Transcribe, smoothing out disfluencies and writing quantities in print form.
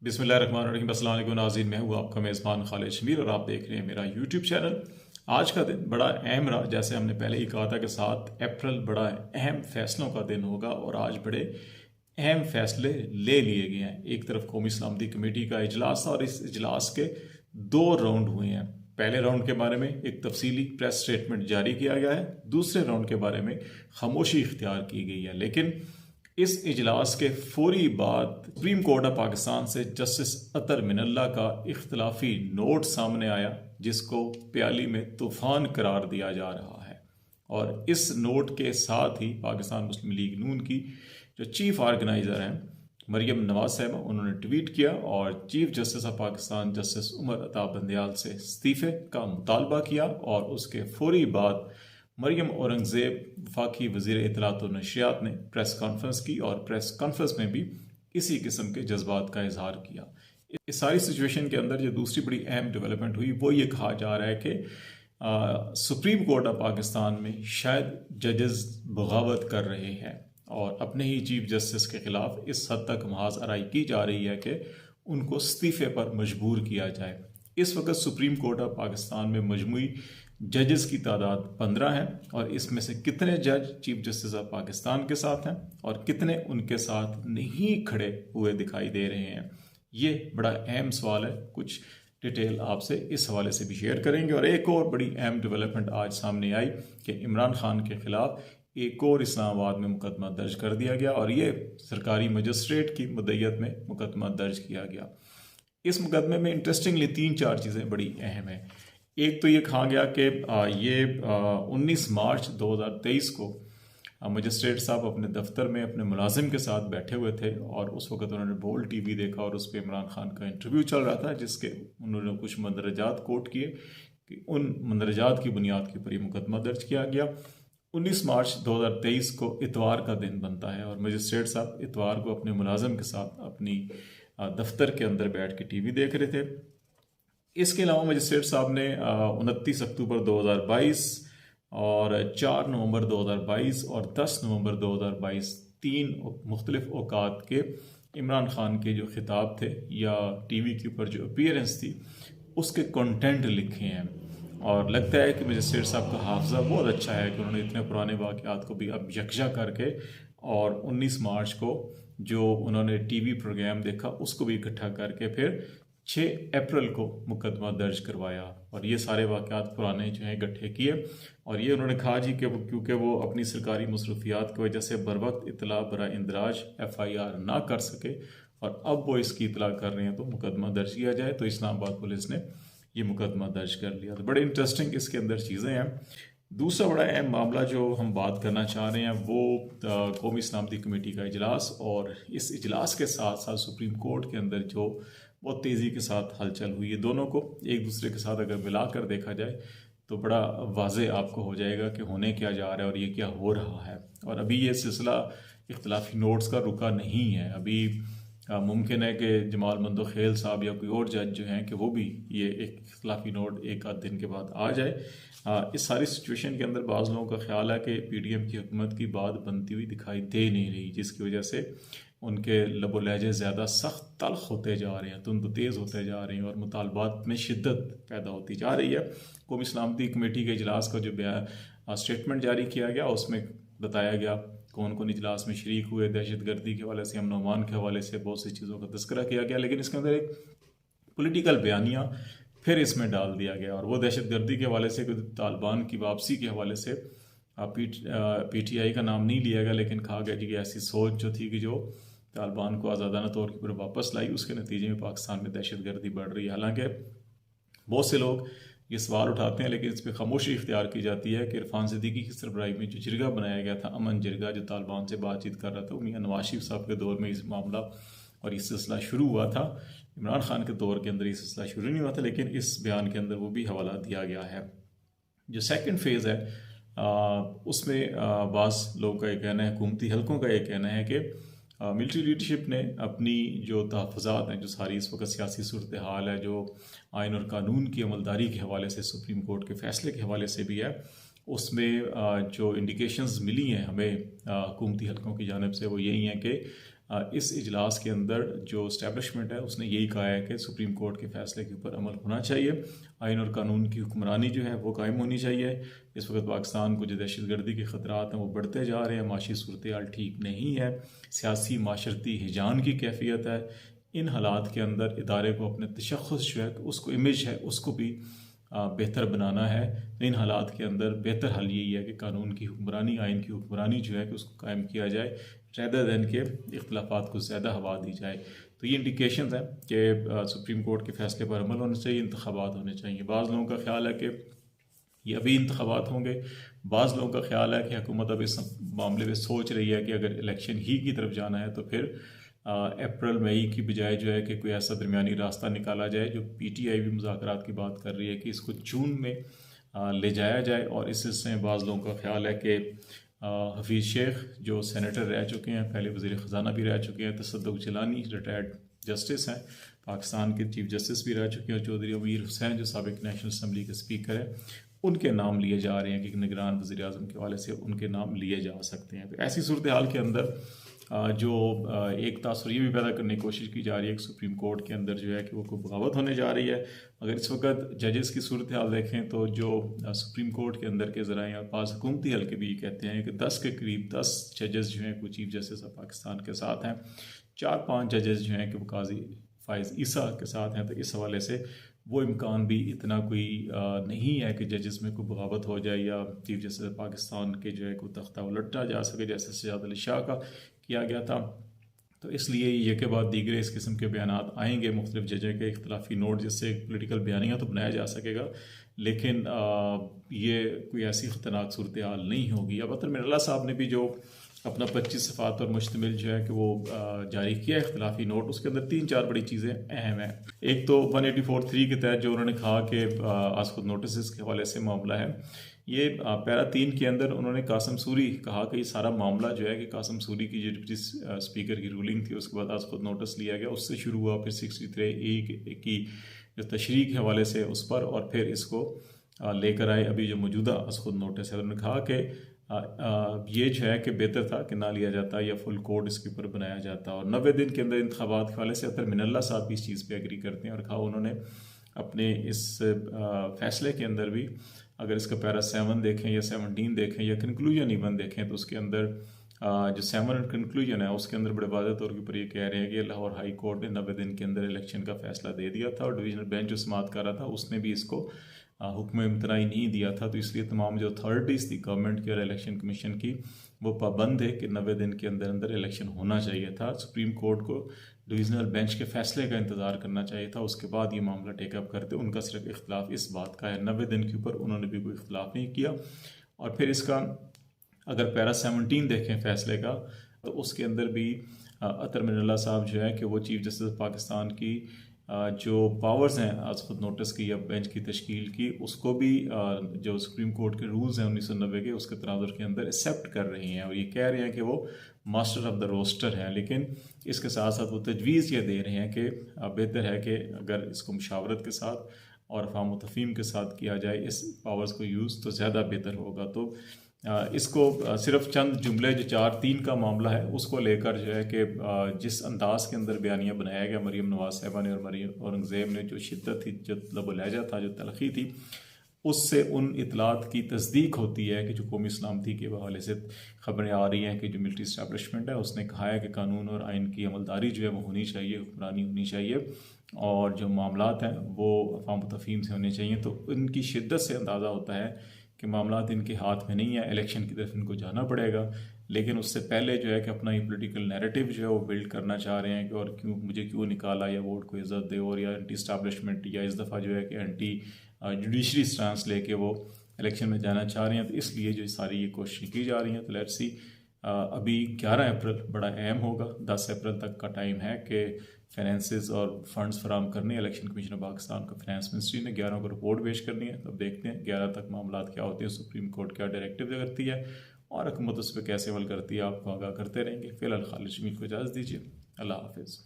बिस्मिल्लाहिर्रहमानिर्रहीम। अस्सलाम वालेकुम नाज़रीन, मैं हूँ आपका मेज़बान खालिद शमीर और आप देख रहे हैं मेरा यूट्यूब चैनल। आज का दिन बड़ा अहम रहा। जैसे हमने पहले ही कहा था कि 7 अप्रैल बड़ा अहम फैसलों का दिन होगा और आज बड़े अहम फैसले ले लिए गए हैं। एक तरफ कौमी सलामती कमेटी का इजलास था और इस इजलास के 2 राउंड हुए हैं। पहले राउंड के बारे में एक तफसीली प्रेस स्टेटमेंट जारी किया गया है, दूसरे राउंड के बारे में खामोशी इख्तियार की गई है। लेकिन इस इजलास के फौरी बाद सुप्रीम कोर्ट ऑफ पाकिस्तान से जस्टिस अतर मिनल्ला का इख्तलाफी नोट सामने आया, जिसको प्याली में तूफान करार दिया जा रहा है। और इस नोट के साथ ही पाकिस्तान मुस्लिम लीग नून की जो चीफ ऑर्गेनाइज़र हैं मरियम नवाज साहिबा, उन्होंने ट्वीट किया और chief justice of Pakistan justice Umar Ata Bandial से इस्तीफे का मुतालबा किया। और उसके फौरी बाद मरियम औरंगज़ेब वफाकी वज़ीर इत्तलात और नशरियात ने प्रेस कॉन्फ्रेंस की और प्रेस कॉन्फ्रेंस में भी इसी किस्म के जज्बात का इजहार किया। इस सारी सिचुएशन के अंदर जो दूसरी बड़ी अहम डेवलपमेंट हुई वो ये कहा जा रहा है कि सुप्रीम कोर्ट ऑफ पाकिस्तान में शायद जजेस बगावत कर रहे हैं और अपने ही चीफ जस्टिस के खिलाफ इस हद तक महाज आराई की जा रही है कि उनको इस्तीफे पर मजबूर किया जाए। इस वक्त सुप्रीम कोर्ट ऑफ पाकिस्तान में मजमूई जजेस की तादाद 15 है और इसमें से कितने जज चीफ जस्टिस ऑफ पाकिस्तान के साथ हैं और कितने उनके साथ नहीं खड़े हुए दिखाई दे रहे हैं, ये बड़ा अहम सवाल है। कुछ डिटेल आपसे इस हवाले से भी शेयर करेंगे। और एक और बड़ी अहम डेवलपमेंट आज सामने आई कि इमरान खान के खिलाफ एक और इस्लामाबाद में मुकदमा दर्ज कर दिया गया और ये सरकारी मजिस्ट्रेट की मुद्दत में मुकदमा दर्ज किया गया। इस मुकदमे में इंटरेस्टिंगली 3-4 चीज़ें बड़ी अहम हैं। एक तो ये कहा गया कि ये 19 मार्च 2023 को मजिस्ट्रेट साहब अपने दफ्तर में अपने मुलाजिम के साथ बैठे हुए थे और उस वक्त उन्होंने बोल्ड टीवी देखा और उस पर इमरान खान का इंटरव्यू चल रहा था, जिसके उन्होंने कुछ मंदरजात कोट किए कि उन मंदरजात की बुनियाद के ऊपर ये मुकदमा दर्ज किया गया। 19 मार्च 2023 को इतवार का दिन बनता है और मजिस्ट्रेट साहब इतवार को अपने मुलाजिम के साथ अपनी दफ्तर के अंदर बैठ के टीवी देख रहे थे। इसके अलावा मजिस्ट्रेट साहब ने 29 अक्टूबर 2022 और 4 नवंबर 2022 और 10 नवंबर 2022 3 मुख्तलिफ औकात के इमरान खान के जो खिताब थे या टीवी के ऊपर जो अपीयरेंस थी उसके कंटेंट लिखे हैं। और लगता है कि मजिस्ट्रेट साहब का हाफजा बहुत अच्छा है कि उन्होंने इतने पुराने वाक़यात को भी अब यकजा करके और 19 मार्च को जो उन्होंने टीवी प्रोग्राम देखा उसको भी इकट्ठा करके फिर 6 अप्रैल को मुकदमा दर्ज करवाया और ये सारे वाक़यात पुराने जो हैं इकट्ठे किए। और ये उन्होंने कहा जी कि क्योंकि वो अपनी सरकारी मसरूफियात की वजह से बर वक्त इतला बरा इंदराज FIR ना कर सके और अब वो इसकी इतला कर रहे हैं तो मुकदमा दर्ज किया जाए। तो इस्लामाबाद पुलिस ने ये मुकदमा दर्ज कर लिया। तो बड़े इंटरेस्टिंग इसके अंदर चीज़ें हैं। दूसरा बड़ा अहम मामला जो हम बात करना चाह रहे हैं वो कौमी सलामती कमेटी का इजलास और इस इजलास के साथ साथ सुप्रीम कोर्ट के अंदर जो बहुत तेज़ी के साथ हलचल हुई है। दोनों को एक दूसरे के साथ अगर मिलाकर देखा जाए तो बड़ा वाज़े आपको हो जाएगा कि होने क्या जा रहा है और ये क्या हो रहा है। और अभी ये सिलसिला इख्तलाफी नोट्स का रुका नहीं है। अभी मुमकिन है कि जमाल मंदो खेल साहब या कोई और जज जो हैं कि वो भी ये एक इख्तलाफी नोट एक आध दिन के बाद आ जाए। इस सारी सिचुएशन के अंदर बाज़ लोगों का ख्याल है कि PDM की हुकूमत की बात बनती हुई दिखाई दे नहीं रही, जिसकी वजह से उनके लबो लहजे ज़्यादा सख्त तल्ख होते जा रहे हैं, तुंद तेज़ होते जा रहे हैं और मुतालबात में शिद्दत पैदा होती जा रही है। कौमी सलामती कमेटी के इजलास का जो स्टेटमेंट जारी किया गया उसमें बताया गया कौन कौन इजलास में शरीक हुए, दहशत गर्दी के हवाले से, अमन अमान के हवाले से बहुत सी चीज़ों का तस्करा किया गया। लेकिन इसके अंदर एक पॉलिटिकल बयानिया फिर इसमें डाल दिया गया और वो दहशत गर्दी के हवाले से तालिबान की वापसी के हवाले से PTI का नाम नहीं लिया गया, लेकिन कहा गया कि ऐसी सोच जो थी कि जो तालिबान को आज़ादाना तौर पर वापस लाई, उसके नतीजे में पाकिस्तान में दहशत गर्दी बढ़ रही है। हालांकि बहुत से लोग ये सवाल उठाते हैं लेकिन इस पर खामोशी इख्तियार की जाती है कि इरफान सिद्दीकी की सरबराही में जो जिरगा बनाया गया था, अमन जिरगा, जो तालिबान से बातचीत कर रहा था, मियां नवाज शरीफ साहब के दौर में इस मामला और ये सिलसिला शुरू हुआ था। इमरान खान के दौर के अंदर ये सिलसिला शुरू नहीं हुआ था, लेकिन इस बयान के अंदर वो भी हवाला दिया गया है। जो सेकंड फेज़ है उसमें बाज़ लोगों का ये कहना है, हुकूमती हलकों का ये कहना है कि मिलिट्री लीडरशिप ने अपनी जो तहफ़्फ़ुज़ात हैं, जो सारी इस वक्त सियासी सूरत हाल है, जो आइन और कानून की अमलदारी के हवाले से, सुप्रीम कोर्ट के फ़ैसले के हवाले से भी है, उसमें जो इंडिकेशंस मिली हैं हमें हुकूमती हलकों की जानिब से वो यही हैं कि इस इजलास के अंदर जो इस्टेब्लिशमेंट है उसने यही कहा है कि सुप्रीम कोर्ट के फैसले के ऊपर अमल होना चाहिए, आइन और कानून की हुक्मरानी जो है वो कायम होनी चाहिए। इस वक्त पाकिस्तान को जो दहशतगर्दी के ख़तरात हैं वो बढ़ते जा रहे हैं, माशी सूरत हाल ठीक नहीं है, सियासी माशरती हिजान की कैफियत है। इन हालात के अंदर इदारे को अपने तशख़्ख़ुस जो है उसको इमेज है उसको भी बेहतर बनाना है। तो इन हालात के अंदर बेहतर हल यही है कि कानून की हुक्मरानी, आइन की हुक्मरानी जो है कि उसको कायम किया जाए, रैदर दैन के इख्तलाफात को ज़्यादा हवा दी जाए। तो ये इंडिकेशन है कि सुप्रीम कोर्ट के फैसले पर अमल होना चाहिए, इंतखाबात होने चाहिए। बाज़ लोगों का ख्याल है कि ये अभी इंतखाबात होंगे, बाज़ लोगों का ख्याल है कि हुकूमत अब इस मामले में सोच रही है कि अगर इलेक्शन ही की तरफ जाना है तो फिर अप्रैल मई की बजाय जो है कि कोई ऐसा दरमियानी रास्ता निकाला जाए। जो PTI भी मुज़ाकरात की बात कर रही है कि इसको जून में ले जाया जाए। और इस सिलसिले में बाज़ लोगों का ख्याल है कि हफीज़ शेख जो सेनेटर रह चुके हैं, पहले वज़ीर ख़जाना भी रह चुके हैं, तसद्दुक़ जिलानी रिटायर्ड जस्टिस हैं, पाकिस्तान के चीफ जस्टिस भी रह चुके हैं, चौधरी अमीर हुसैन जो साबिक़ नेशनल असम्बली के स्पीकर हैं, उनके नाम लिए जा रहे हैं कि निगरान वज़ीर आज़म के हवाले से उनके नाम लिए जा सकते हैं। तो ऐसी सूरत हाल के अंदर जो एक तासुर ये भी पैदा करने की कोशिश की जा रही है कि सुप्रीम कोर्ट के अंदर जो है कि वो कोई बगावत होने जा रही है। अगर इस वक्त जजेस की सूरत हाल देखें तो जो सुप्रीम कोर्ट के अंदर के ज़राए और पास हुकूमती हल्के भी कहते हैं कि 10 के करीब 10 जजेस जो हैं कोई चीफ जस्टिस ऑफ पाकिस्तान के साथ हैं, 4-5 जजेस जो हैं कि वो काजी फ़ाइज़ ईसा के साथ हैं। तो इस हवाले से वो इम्कान भी इतना कोई नहीं है कि जजेस में कोई बगावत हो जाए या चीफ जस्टिस पाकिस्तान के जो है कोई तख्ता उलटा जा सके, जैसे सजाद अली शाह का किया गया था। तो इसलिए ये के बाद दीगरे इस किस्म के बयान आएंगे मुख्तलिफ जजों के इख्तलाफी नोट, जिससे पोलिटिकल बयानिया तो बनाया जा सकेगा, लेकिन ये कोई ऐसी ख़तरनाक सूरत हाल नहीं होगी। अब अतर मिर्ज़ा साहब ने भी जो अपना 25 सफ़ात पर मुश्तमिल जो है कि वो जारी किया इख्तलाफी नोट, उसके अंदर 3-4 बड़ी चीज़ें अहम हैं। एक तो 184(3) के तहत जो उन्होंने कहा कि आज खुद नोटिस के हवाले से मामला है, ये पैरा 3 के अंदर उन्होंने कासम सूरी कहा कि ये सारा मामला जो है कि कासम सूरी की जो डिप्टी स्पीकर की रूलिंग थी उसके बाद आज खुद नोटिस लिया गया, उससे शुरू हुआ, फिर 63A की जो तशरीह के हवाले से उस पर, और फिर इसको लेकर आए अभी जो मौजूदा आज खुद नोटिस है। उन्होंने कहा कि ये जो है कि बेहतर था कि ना लिया जाता या फुल कोड इसके ऊपर बनाया जाता। और 90 दिन के अंदर इंतखाबात के हवाले से अतर मिनल्ला साहब भी इस चीज़ पे एग्री करते हैं और कहा उन्होंने अपने इस फैसले के अंदर भी, अगर इसका पैरा 7 देखें या 17 देखें या कंक्लूजन इवन देखें, तो उसके अंदर जो 7 कंक्लूजन है उसके अंदर बड़े वाज़ेह तौर के ऊपर ये कह रहे हैं कि लाहौर हाई कोर्ट ने 90 दिन के अंदर इलेक्शन का फैसला दे दिया था, और डिवीजनल बेंच जो समाअत कर रहा था उसने भी इसको हुक्म इम्तनाई नहीं दिया था। तो इसलिए तमाम जो अथॉरिटीज़ थी गवर्नमेंट की और इलेक्शन कमीशन की, वो पाबंद है कि 90 दिन के अंदर अंदर इलेक्शन होना चाहिए था। सुप्रीम कोर्ट को डिवीज़नल बेंच के फैसले का इंतज़ार करना चाहिए था, उसके बाद ये मामला टेकअप करते। उनका सिर्फ इख्तलाफ इस बात का है, 90 दिन के ऊपर उन्होंने भी कोई इख्तलाफ नहीं किया। और फिर इसका अगर पैरा 17 देखें फैसले का, तो उसके अंदर भी अतर मिनल्ला साहब जो है कि वो चीफ जस्टिस पाकिस्तान की जो पावर्स हैं आज खुद नोटिस की या बेंच की तश्कील की, उसको भी जो सुप्रीम कोर्ट के रूल्स हैं 1990 के, उसके तनाजुर के अंदर एक्सेप्ट कर रही हैं, और ये कह रहे हैं कि वो मास्टर ऑफ द रोस्टर हैं। लेकिन इसके साथ साथ वो तजवीज़ ये दे रहे हैं कि बेहतर है कि अगर इसको मुशावरत के साथ और अफ़ाम व तफ़हीम के साथ किया जाए इस पावर्स को यूज़, तो ज़्यादा बेहतर होगा। तो इसको सिर्फ चंद जुमले जो 4-3 का मामला है उसको लेकर जो है कि जिस अंदाज के अंदर बयानिया बनाया गया मरीम नवाज साहिबा ने और मरीम औरंगज़ेब ने, जो शिद्दत थी, जो लब लहजा था, जो तलखी थी, उससे उन इतलात की तस्दीक होती है कि जो कौमी सलामती के हवाले से खबरें आ रही हैं कि जो मिलिट्री इस्टेब्लिशमेंट है उसने कहा है कि कानून और आइन की अमलदारी जो है वो होनी चाहिए, हुक्मरानी होनी चाहिए, और जो मामलात हैं वो अफ़ाम व तफ़हीम से होने चाहिए। तो इनकी शिद्दत से अंदाज़ा होता है कि मामलात इनके हाथ में नहीं है, इलेक्शन की तरफ इनको जाना पड़ेगा। लेकिन उससे पहले जो है कि अपना ये पोलिटिकल नैरेटिव जो है वो बिल्ड करना चाह रहे हैं कि और मुझे क्यों निकाला, या वोट को इज़्ज़त दे, और या एंटी इस्टेब्लिशमेंट, या इस दफ़ा जो है कि एंटी जुडिशरी स्टांस लेके वो इलेक्शन में जाना चाह रहे हैं। तो इसलिए जो सारी ये कोशिशें की जा रही हैं। तो लेट्स सी, अभी 11 अप्रैल बड़ा अहम होगा, 10 अप्रैल तक का टाइम है कि फाइनेंसेस और फंड्स फराम करने। इलेक्शन कमीशन ऑफ पाकिस्तान को फाइनेंस मिनिस्ट्री ने 11 को रिपोर्ट पेश करनी है। तो अब देखते हैं 11 तक मामलात क्या होते हैं, सुप्रीम कोर्ट क्या डायरेक्टिव करती है और हुकूमत उस पर कैसे अमल करती है, आपको आगाह करते रहेंगे। फिलहाल खालिद जमील को इजाज़त दीजिए। अल्लाह हाफिज़।